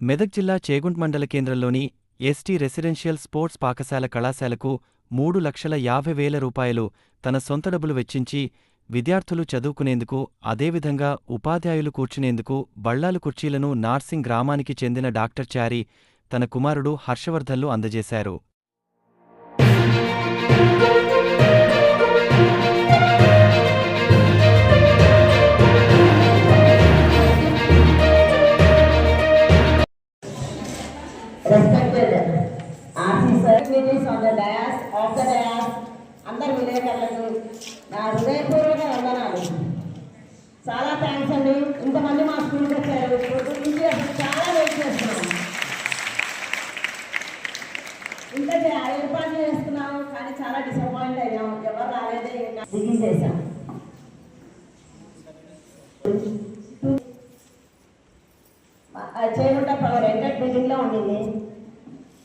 మెదక్ జిల్లా చేగుంట్ మండల కేంద్రంలోని ఎస్టీ రెసిడెన్షియల్ స్పోర్ట్స్ పాఠశాల కళాశాలకు 3,50,000 రూపాయలు తన సొంత డబ్బులు వెచ్చించి విద్యార్థులు చదువుకునేందుకు, అదేవిధంగా ఉపాధ్యాయులు కూర్చునేందుకు బళ్లాలు కుర్చీలను నార్సింగ్ గ్రామానికి చెందిన డాక్టర్ చారి తన కుమారుడు హర్షవర్ధన్లు అందజేశారు. Respected RC dignitaries on the dais, off the dais, అందరు విలేకరులకు నా హృదయపూర్వక వందనాలు. చాలా థ్యాంక్స్ అండి. ఇంతమంది మా స్కూల్కి వచ్చారు. నుంచి అసలు చాలా వెయిట్ చేస్తున్నాం. ఇంత ఏర్పాటు చేస్తున్నాం కానీ చాలా డిసప్పాయింట్ అయ్యాం. ఎవరు రాలేదే దిగించేసాం. చేకుంట రెండెడ్ బిల్డింగ్లో ఉండింది.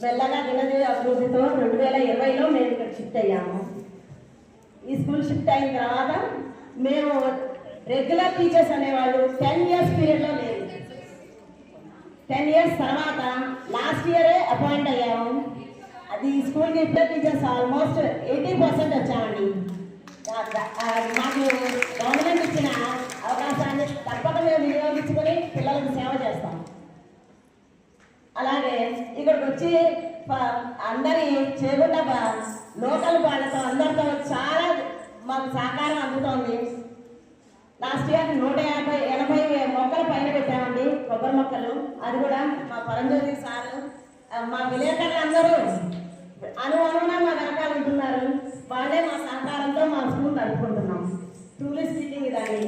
మెల్లగా దినదిన అభివృద్ధితో 2020లో మేము ఇక్కడ షిఫ్ట్ అయ్యాము. ఈ స్కూల్ షిఫ్ట్ అయిన తర్వాత మేము రెగ్యులర్ టీచర్స్ అనేవాళ్ళు 10 ఇయర్స్ పీరియడ్లో లేదు. 10 ఇయర్స్ తర్వాత లాస్ట్ ఇయరే అపాయింట్ అయ్యాము. అది స్కూల్కి ఇద్దరు టీచర్స్ ఆల్మోస్ట్ 80% వచ్చామండి. మాకు గవర్నమెంట్ ఇచ్చిన అవకాశాన్ని తప్పక మేము వినియోగించుకొని పిల్లలకు సేవ చేస్తాం. అలాగే ఇక్కడికి వచ్చి అందరి చేగుంట లోకల్ వాళ్ళతో అందరితో చాలా మాకు సహకారం అందుతోంది. లాస్ట్ ఇయర్ 180 మొక్కలు పైన పెట్టామండి, కొబ్బరి మొక్కలు. అది కూడా మా పరంజ్యోతి సార్లు, మా విలేకరులు అందరూ అనువున మా వెనకాల ఉంటున్నారు. వాళ్ళే మా సహకారంతో మా స్కూల్ నడుపుకుంటున్నాం. ట్రూలీ స్పీకింగ్ ఇదండి.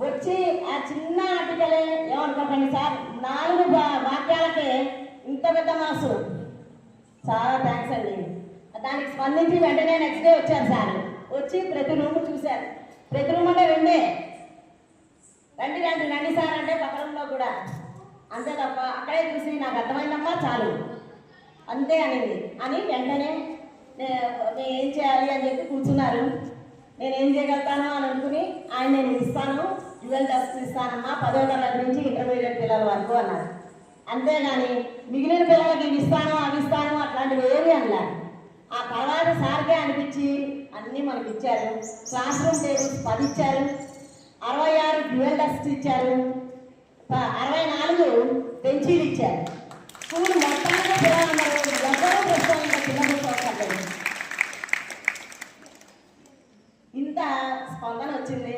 వచ్చి ఆ చిన్న ఆర్టికలే ఏమనుకోకండి సార్, 4 వాక్యాలకే ఇంత పెద్ద మాసు. చాలా థ్యాంక్స్ అండి. దానికి స్పందించి వెంటనే నెక్స్ట్ డే వచ్చారు సార్. వచ్చి ప్రతి రూమ్ చూశారు. ప్రతి రూమ్ అంటే రండి సార్ అంటే పక్క రూమ్లో కూడా అంతే తప్ప అక్కడే చూసి నాకు అర్థమైందమ్మా చాలు అంతే అనింది అని వెంటనే నేను ఏం చేయాలి అని చెప్పి కూర్చున్నారు. నేనేం చేయగలుగుతాను అని అనుకుని ఆయన నేను ఇస్తాను, డ్యూయల్ టెస్ట్ ఇస్తానమ్మా 10వ తరగతి నుంచి ఇంటర్మీడియట్ పిల్లల వరకు అన్నారు. అంతేగాని మిగిలిన పిల్లలకి ఇవి ఇస్తాను అవి ఇస్తాను అట్లాంటివి ఏమి అన్నారు. ఆ తర్వాత సార్కే అనిపించి అన్నీ మనకి ఇచ్చారు. క్లాస్ రూమ్ టేబుల్స్ 10 ఇచ్చారు, 66 డ్యూయల్ టెస్ట్ ఇచ్చారు, 64 బెంచీలు ఇచ్చారు. స్కూల్ మొత్తానికి పిల్లలందరూ ఎవరూ ప్రస్తుతం పిల్లలు చూస్తారు. ఇంత స్పందన వచ్చింది.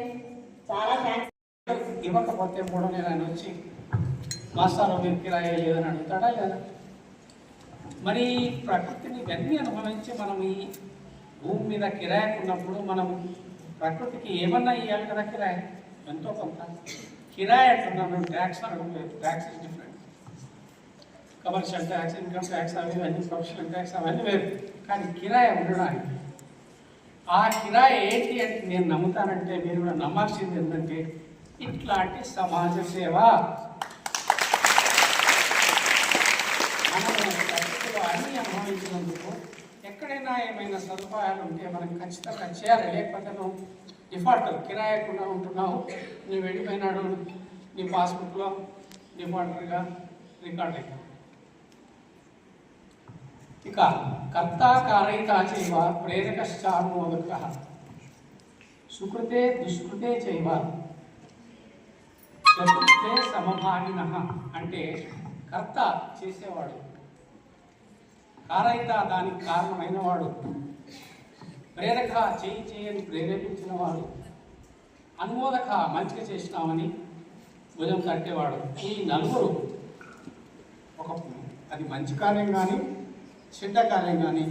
చాలా థ్యాంక్స్. ఇవ్వకపోతే 3 నెలలు వచ్చి మాస్టారు మీరు కిరాయి లేదని అడుగుతాడా లేదా? మరి ప్రకృతిని ఇవన్నీ అనుభవించి మనం ఈ భూమి మీద కిరాయికి ఉన్నప్పుడు మనం ప్రకృతికి ఏమన్నా ఇవ్వాలి కదా. కిరాయి ఎంతో కొంత కిరాయి అంటున్నాం. ట్యాక్స్ అడగలేదు. Tax is different. Commercial tax, income tax, అవి అన్నీ ప్రొఫెషనల్ ట్యాక్స్ అవన్నీ వేరు. కానీ కిరాయి ఉండడానికి ఆ కిరాయి ఏంటి అంటే నేను నమ్ముతానంటే మీరు కూడా నమ్మాల్సింది ఏంటంటే ఇట్లాంటి సమాజ సేవ. మనము అన్నీ అనుభవించినందుకు ఎక్కడైనా ఏమైనా సదుపాయాలు ఉంటే మనం ఖచ్చితంగా చేయాలి. లేకపోతే నువ్వు డిఫాల్టర్ కిరాయకుండా ఉంటున్నావు, నువ్వు వెళ్ళిపోయినాడు, నీ పాస్బుక్లో డిఫాల్టర్గా రికార్డ్ అయ్యావు. ఇక కర్త కారయితా చైవ ప్రేరకశ్చానుమోదకః సుకృతే దుష్కృతే చైవ చతుర్థే సమభాగినః అంటే కర్త చేసేవాడు, కారయిత దానికి కారణమైన వాడు, ప్రేరక చేయని ప్రేరేపించిన వాడు, అనుమోదక మంచిగా చేసినామని భుజం తట్టేవాడు. ఈ నలుగురు అది మంచి కార్యం కానీ చెడ్డ కార్యం కానీ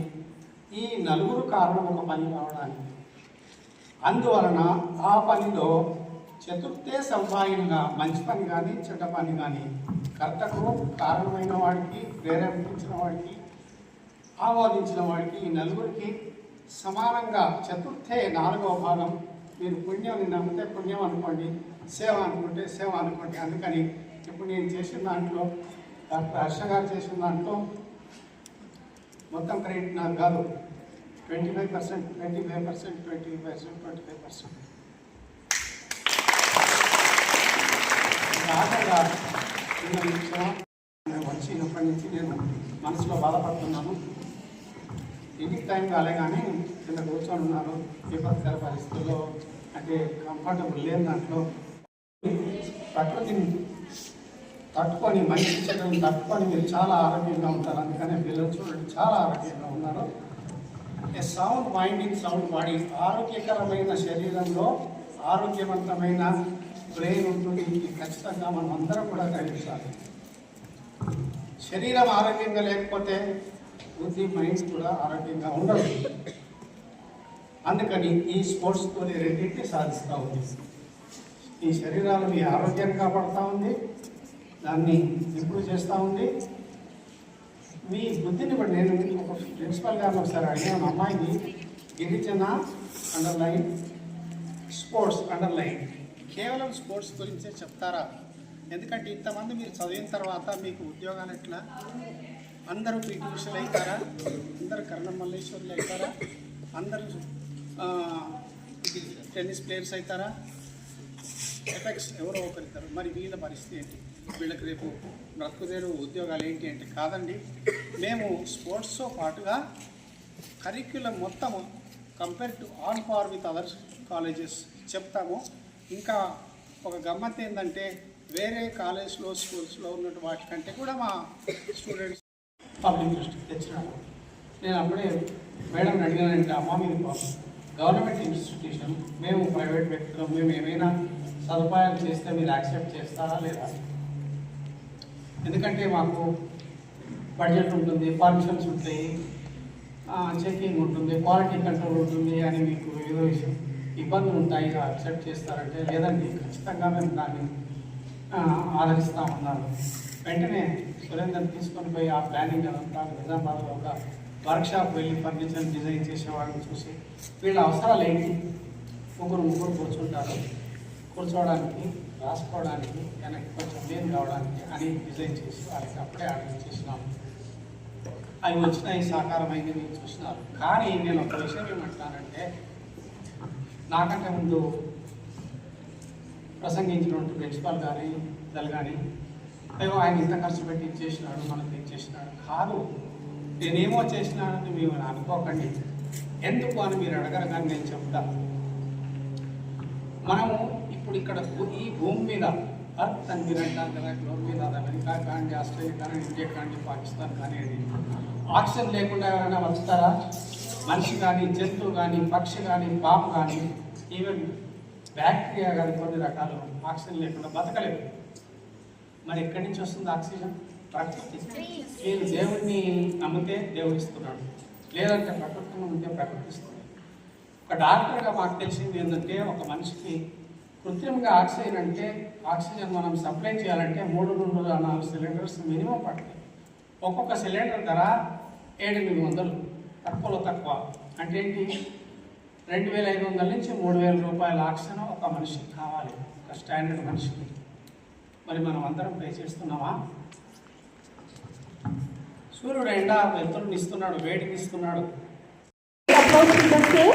ఈ నలుగురు కారణం ఒక పని కావడానికి. అందువలన ఆ పనిలో చతుర్థే సంపాయనగా మంచి పని కానీ చెడ్డ పని కానీ కర్తకు కారణమైన వాడికి, ప్రేరేపించిన వాడికి, ఆమోదించిన వాడికి ఈ నలుగురికి సమానంగా చతుర్థే 4వ భాగం. మీరు పుణ్యం నమ్మితే పుణ్యం అనుకోండి, సేవ అనుకుంటే సేవ అనుకోండి. అందుకని ఇప్పుడు నేను చేసిన దాంట్లో డాక్టర్ హర్ష గారు చేసిన దాంట్లో మొత్తం క్రెడిట్ నాకు కాదు. 25%, 25%, 25%, 25%. చాలా చిన్న విషయం. వచ్చినప్పటి నుంచి నేను మనసులో బాధపడుతున్నాను. ఇంటికి టైం కాలే కానీ కింద కూర్చొని ఉన్నారు. విపత్కర పరిస్థితుల్లో అంటే కంఫర్టబుల్ లేని దాంట్లో ప్రకృతిని తట్టుకొని మంచి చెడులను తట్టుకొని మీరు చాలా ఆరోగ్యంగా ఉంటారు. అందుకనే పిల్లలు చూడండి చాలా ఆరోగ్యంగా ఉన్నారు. A sound mind in sound body. ఆరోగ్యకరమైన శరీరంలో ఆరోగ్యవంతమైన బ్రెయిన్ ఉంటుంది. ఇది ఖచ్చితంగా మనం అందరం కూడా గ్రహించాలి. శరీరం ఆరోగ్యంగా లేకపోతే బుద్ధి మైండ్ కూడా ఆరోగ్యంగా ఉండదు. అందుకని ఈ స్పోర్ట్స్తో రెండింటిని సాధిస్తూ ఉంది. ఈ శరీరాలు మీ ఆరోగ్యాన్ని కాపాడుతూ ఉంది, దాన్ని ఇంప్రూవ్ చేస్తూ ఉంది. మీ బుద్ధిని బట్టి నేను ఒక ప్రిన్సిపల్ గారిని ఒకసారి అడిగాను, అమ్మాయిని గిరిజన అండర్లైన్ స్పోర్ట్స్ అండర్లైన్ కేవలం స్పోర్ట్స్ గురించే చెప్తారా? ఎందుకంటే ఇంతమంది మీరు చదివిన తర్వాత మీకు ఉద్యోగాలు ఎట్లా? అందరూ పీటీ ఉషలు అవుతారా? అందరూ కరణం మల్లేశ్వర్లు అవుతారా? అందరూ టెన్నిస్ ప్లేయర్స్ అవుతారా? ఎఫెక్ట్స్ ఎవరో ఒకరిస్తారు. మరి వీళ్ళ పరిస్థితి ఏంటి? వీళ్ళకి రేపు బ్రతుకుదేరు ఉద్యోగాలు ఏంటి అంటే కాదండి. మేము స్పోర్ట్స్తో పాటుగా కరిక్యులం మొత్తము compare to on par with other colleges చెప్తాము. ఇంకా ఒక గమ్మత్ ఏంటంటే వేరే కాలేజ్లో స్కూల్స్లో ఉన్నట్టు వాటికంటే కూడా మా స్టూడెంట్స్ పబ్లిక్ దృష్టికి తెచ్చినాము. నేను అప్పుడే మేడం అడిగానంటే, అమ్మ మీరు గవర్నమెంట్ ఇన్స్టిట్యూషన్, మేము ప్రైవేట్ వ్యక్తులు, మేము ఏమైనా సదుపాయాలు చేస్తే మీరు యాక్సెప్ట్ చేస్తారా లేదా? ఎందుకంటే మాకు బడ్జెట్ ఉంటుంది, పర్మిషన్స్ ఉంటాయి, చెకింగ్ ఉంటుంది, క్వాలిటీ కంట్రోల్ ఉంటుంది అని మీకు వివిధ ఇబ్బందులు ఉంటాయి. యాక్సెప్ట్ చేస్తారంటే లేదండి, ఖచ్చితంగా మేము దాన్ని ఆదరిస్తామన్నారు. వెంటనే సురేందర్ తీసుకొని పోయి ఆ ప్లానింగ్ అంతా నిజామాబాద్లో ఒక వర్క్షాప్ వెళ్ళి ఫర్నిచర్ డిజైన్ చేసే వాళ్ళని చూసి వీళ్ళ అవసరాలు ఏంటి, ముగ్గురు కూర్చుంటారు, కూర్చోవడానికి, రాసుకోవడానికి, వెనక్కి కొంచెం మెయిన్ కావడానికి అని డిజైన్ చేసి వాళ్ళకి అప్పుడే ఆర్డర్ చేసినాము. అవి వచ్చినాయి, సాకారమైంది, మీరు చూసినారు. కానీ నేను ఒక విషయం ఏమంటానంటే, నాకంటే ముందు ప్రసంగించినటువంటి ప్రిన్సిపాల్ కానీ ఇద్దరు కానీ అయ్యో ఆయన ఇంత ఖర్చు పెట్టి ఇచ్చేసినాడు, మనకి ఇచ్చేసినాడు కాదు. నేనేమో చేసినానని మేము అనుకోకండి. ఎందుకు అని మీరు అడగరు కానీ నేను చెప్తా. మనము ఇప్పుడు ఇక్కడ ఈ భూమి మీద అర్త్ అని మీరు అంటారు కదా, గ్లోబ్ మీద అమెరికా కానీ, ఆస్ట్రేలియా కానీ, ఇండియా కానీ, పాకిస్తాన్ కానీ, ఆక్సిజన్ లేకుండా ఎవరైనా వస్తారా? మనిషి కానీ, జంతువు కానీ, పక్షి కానీ, పాము కానీ, ఈవెన్ బ్యాక్టీరియా కానీ కొన్ని రకాలు ఆక్సిజన్ లేకుండా బతకలేవు. మరి ఎక్కడి నుంచి వస్తుంది ఆక్సిజన్? ప్రకృతి. మీరు దేవుడిని నమ్మితే దేవుడు ఇస్తున్నాడు, లేదంటే ప్రకృతిని నమ్మితే ప్రకృతి ఇస్తుంది. ఒక డాక్టర్గా మాకు తెలిసింది ఏంటంటే, ఒక మనిషికి కృత్రిమంగా ఆక్సిజన్ అంటే ఆక్సిజన్ మనం సప్లై చేయాలంటే 3 నుండి 4 సిలిండర్స్ మినిమం పడుతుంది. ఒక్కొక్క సిలిండర్ ధర 700 తక్కువలో తక్కువ. అంటే ఏంటి? 2500 నుంచి 3000 రూపాయల ఆక్సిజన్ ఒక మనిషికి కావాలి, ఒక స్టాండర్డ్ మనిషికి. మరి మనం అందరం పే చేస్తున్నామా? సూర్యుడు ఎండ వెలుతురుని ఇస్తున్నాడు, వేడిని ఇస్తున్నాడు. చెప్పండి గట్టిగా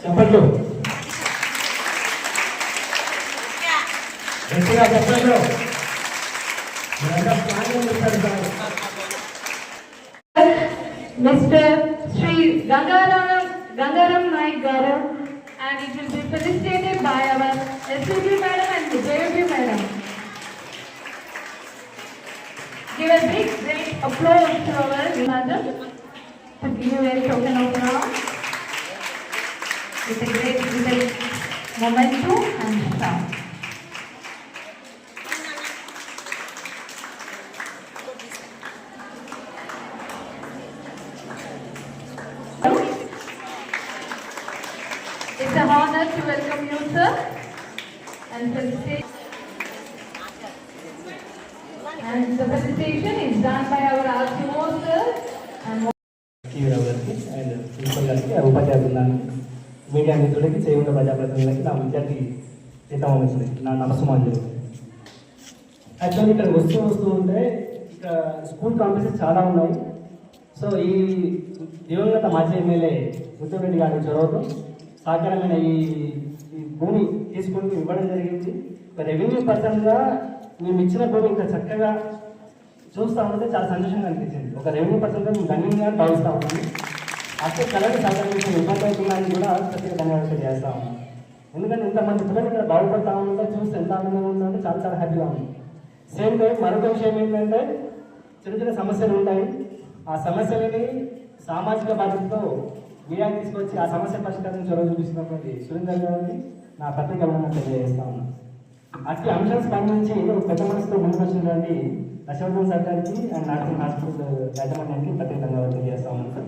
చెప్పండి. Mr. Sri Gangaram Naik Garu, and it will be felicitated by our SCB Madam and JB Madam. Give a big great applause to our mother to give you a token of love. It's a great momentum and sound. It's an honor to welcome you, sir. And the presentation is done by our RTO, sir. And టీవీరావు గారికి and principal గారికి ఉపాధ్యాయ బృందానికి media మిత్రులకి చేయుండ ప్రజాప్రతినిధులకి నా విద్యార్థి హితమనుషులకి నా నమస్సుమాంజలు. Actually ఇక్కడ వస్తూ ఉంటే ఇక్కడ స్కూల్ కాంపిటీషన్స్ చాలా ఉన్నాయి. సో ఈ దివంగత మాజీ ఎమ్మెల్యే ముత్తంరెడ్డి గారి చొరవతో సహకారమైన ఈ భూమి తీసుకొని ఇవ్వడం జరిగింది. రెవెన్యూ పర్సన్గా మేము ఇచ్చిన భూమి ఇంకా చక్కగా చూస్తూ ఉంటే చాలా సంతోషంగా అనిపించింది. ఒక రెవెన్యూ పర్సన్గా మేము ధన్యంగా భావిస్తూ ఉన్నాము. అసలు కళకి సహకరించిన ఇబ్బంది అవుతున్నాయని కూడా ప్రత్యేక ధన్యవాదాలు చేస్తూ ఉన్నాం. ఎందుకంటే ఇంతమంది పిల్లలు ఇక్కడ బాగుపడతా ఉంటే చూస్తే ఎంత ఆనందంగా ఉందంటే చాలా చాలా హ్యాపీగా ఉంది. సేమ్ టైం మరొక విషయం ఏంటంటే చిన్న సమస్యలు ఉంటాయి. ఆ సమస్యలని సామాజిక బాధ్యతతో మీడియాకి తీసుకొచ్చి ఆ సమస్య పరిష్కారం చొరవ చూపిస్తున్నటువంటి సురేందర్ గారికి నా ప్రత్యేక అభినందనలు తెలియజేస్తా ఉన్నాను. అట్టి అంశాలు స్పందించి పెద్ద మనసుతో ముందుకు వచ్చినటువంటి దశవర్ధన్ సార్ గారికి అండ్ నాటకం హాస్పిటల్ యాజమాన్యానికి ప్రత్యేక ధన్యవాదాలు తెలియజేస్తా ఉన్నాను.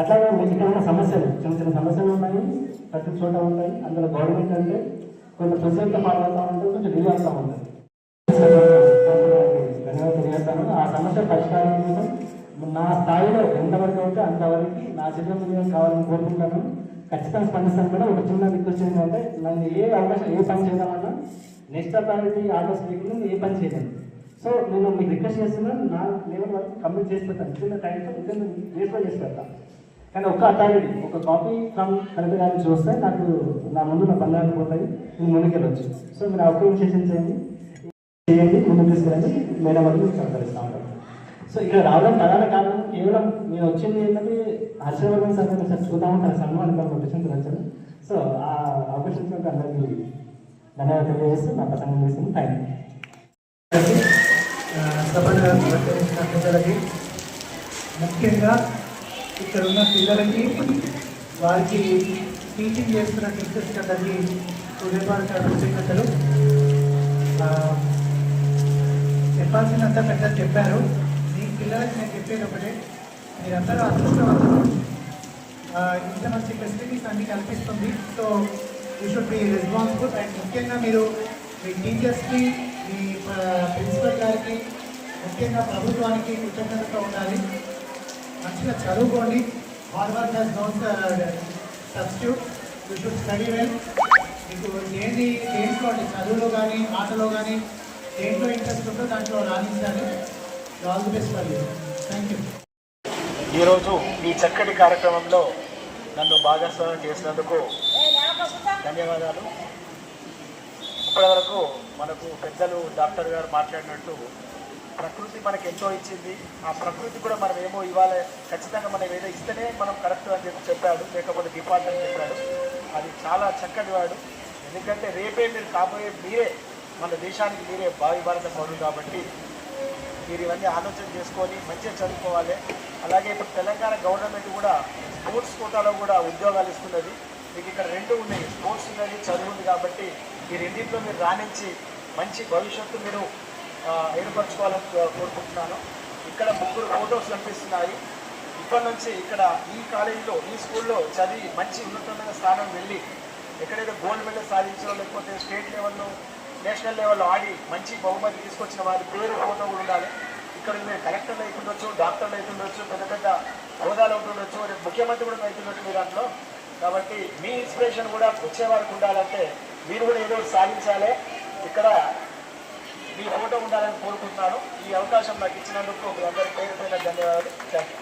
అట్లాగే మీకు ఇక్కడ ఉన్న సమస్యలు చిన్న సమస్యలు ఉన్నాయి, ప్రతి చోట ఉంటాయి. అందులో గవర్నమెంట్ అంటే కొంచెం ప్రొసీజర్తో ఫాలో అవుతూ ఉంటుంది, కొంచెం డిలే అవుతూ ఉంటుంది. ధన్యవాదాలు తెలియజేస్తాను. ఆ సమస్య పరిష్కారం కోసం నా స్థాయిలో ఎంతవరకు అయితే అంతవరకు నా చిన్న మీద కావాలని కోరుకుంటాను. ఖచ్చితంగా స్పందిస్తాను. కూడా ఒక చిన్న రిక్వెస్ట్ ఏంటంటే నన్ను ఏ అవకాశం ఏ పని చేద్దామన్నా నెక్స్ట్ అథారిటీ ఆర్డర్స్ లేకుండా ఏ పని చేయలేను. సో నేను మీకు రిక్వెస్ట్ చేస్తున్నాను, నా లెవెల్ వరకు కంప్లీట్ చేసి పెడతాను. చిన్న టైంతో రేట్లో చేసి పెడతాను. కానీ ఒక్క అథారిటీ ఒక కాపీ ఫ్రమ్ కలెక్టర్ గారిని చూస్తే నాకు నా ముందు నా పనులు పోతాయి, నేను ముందుకెళ్ళొచ్చు. సో మీరు ఒక్క ఇనిషియేషన్ చేయండి, ముందుకు తీసుకెళ్ళండి. మేడం వరకు మీకు సహకరిస్తూ ఉంటాను. సో ఇక్కడ రావడం ప్రధాన కారణం కేవలం నేను వచ్చింది ఏంటంటే హర్షవర్ధన్ సార్ సార్ చూద్దాము తన సన్మానం అవకాశం వచ్చాను. సో ఆ అవకాశం అందరికీ ధన్యవాదాలు తెలియజేస్తూ నా ప్రసంగం చేస్తుంది. Thank you. సభను ప్రకటించిన పిల్లలకి, ముఖ్యంగా ఇక్కడ ఉన్న పిల్లలకి, వారికి టీచింగ్ చేస్తున్న టీచర్స్కి అందరికీ హృదయపూర్వక కృతజ్ఞతలు. చెప్పాల్సినంత పెద్ద చెప్పారు. మీ పిల్లలకి నేను చెప్పేది ఒకటే, మీరందరూ అదృష్టవంతులు. ఇంత మంచి ఫెసిలిటీస్ అన్ని కల్పిస్తుంది. So you should be responsible. And ముఖ్యంగా మీరు మీ టీచర్స్కి, మీ ప్రిన్సిపల్ గారికి, ముఖ్యంగా ప్రభుత్వానికి కృతజ్ఞతతో ఉండాలి. మంచిగా చదువుకోండి. Hard work has no substitute. You should study well. మీకు దేంట్లో అంటే చదువులో కానీ ఆటలో కానీ దేంట్లో ఇంట్రెస్ట్ ఉందో దాంట్లో రాణించాలి. All the best for you. Thank you. ఈరోజు ఈ చక్కటి కార్యక్రమంలో నన్ను భాగస్వామ్యం చేసినందుకు ధన్యవాదాలు. ఇప్పటివరకు మనకు పెద్దలు డాక్టర్ గారు మాట్లాడినట్టు ప్రకృతి మనకు ఎంతో ఇచ్చింది. ఆ ప్రకృతి కూడా మనం ఏమో ఇవాళ ఖచ్చితంగా మనం ఏదో ఇస్తేనే మనం కరెక్ట్ అని చెప్పాడు, లేకపోతే డిపార్ట్మెంట్ చెప్పాడు. అది చాలా చక్కటి వాడు. ఎందుకంటే రేపే మీరు కాబోయే మీరే మన దేశానికి మీరే భావి భారత పౌరులు కాబట్టి మీరు ఇవన్నీ ఆలోచన చేసుకొని మంచిగా చదువుకోవాలి. అలాగే ఇప్పుడు తెలంగాణ గవర్నమెంట్ కూడా స్పోర్ట్స్ కోటాలో కూడా ఉద్యోగాలు ఇస్తున్నది. మీకు ఇక్కడ రెండు ఉన్నాయి, స్పోర్ట్స్ ఉన్నది, చదువు ఉంది. కాబట్టి ఈ రెండింటిలో మీరు రాణించి మంచి భవిష్యత్తు మీరు ఏర్పరచుకోవాలని కోరుకుంటున్నాను. ఇక్కడ 3 ఫోటోస్ కనిపిస్తున్నాయి. ఇప్పటి నుంచి ఇక్కడ ఈ కాలేజీలో, ఈ స్కూల్లో చదివి మంచి ఉన్నతమైన స్థానం వెళ్ళి ఎక్కడైతే గోల్డ్ మెడల్ సాధించడం, లేకపోతే స్టేట్ లెవెల్లో, నేషనల్ లెవెల్లో ఆడి మంచి బహుమతి తీసుకొచ్చిన వారి పేరు ఫోటో కూడా ఉండాలి. ఇక్కడ మీరు కలెక్టర్లు అవుతుండొచ్చు, డాక్టర్లు అవుతుండొచ్చు, పెద్ద పెద్ద హోదాలు అవుతుండొచ్చు, రేపు ముఖ్యమంత్రి కూడా అవుతుండొచ్చు మీ దాంట్లో. కాబట్టి మీ ఇన్స్పిరేషన్ కూడా వచ్చేవారికి ఉండాలంటే మీరు కూడా ఏదో సాధించాలి. ఇక్కడ మీ ఫోటో ఉండాలని కోరుకుంటున్నాను. ఈ అవకాశం నాకు ఇచ్చినందుకు మీ అందరి పేరు పైన ధన్యవాదాలు. Thank you.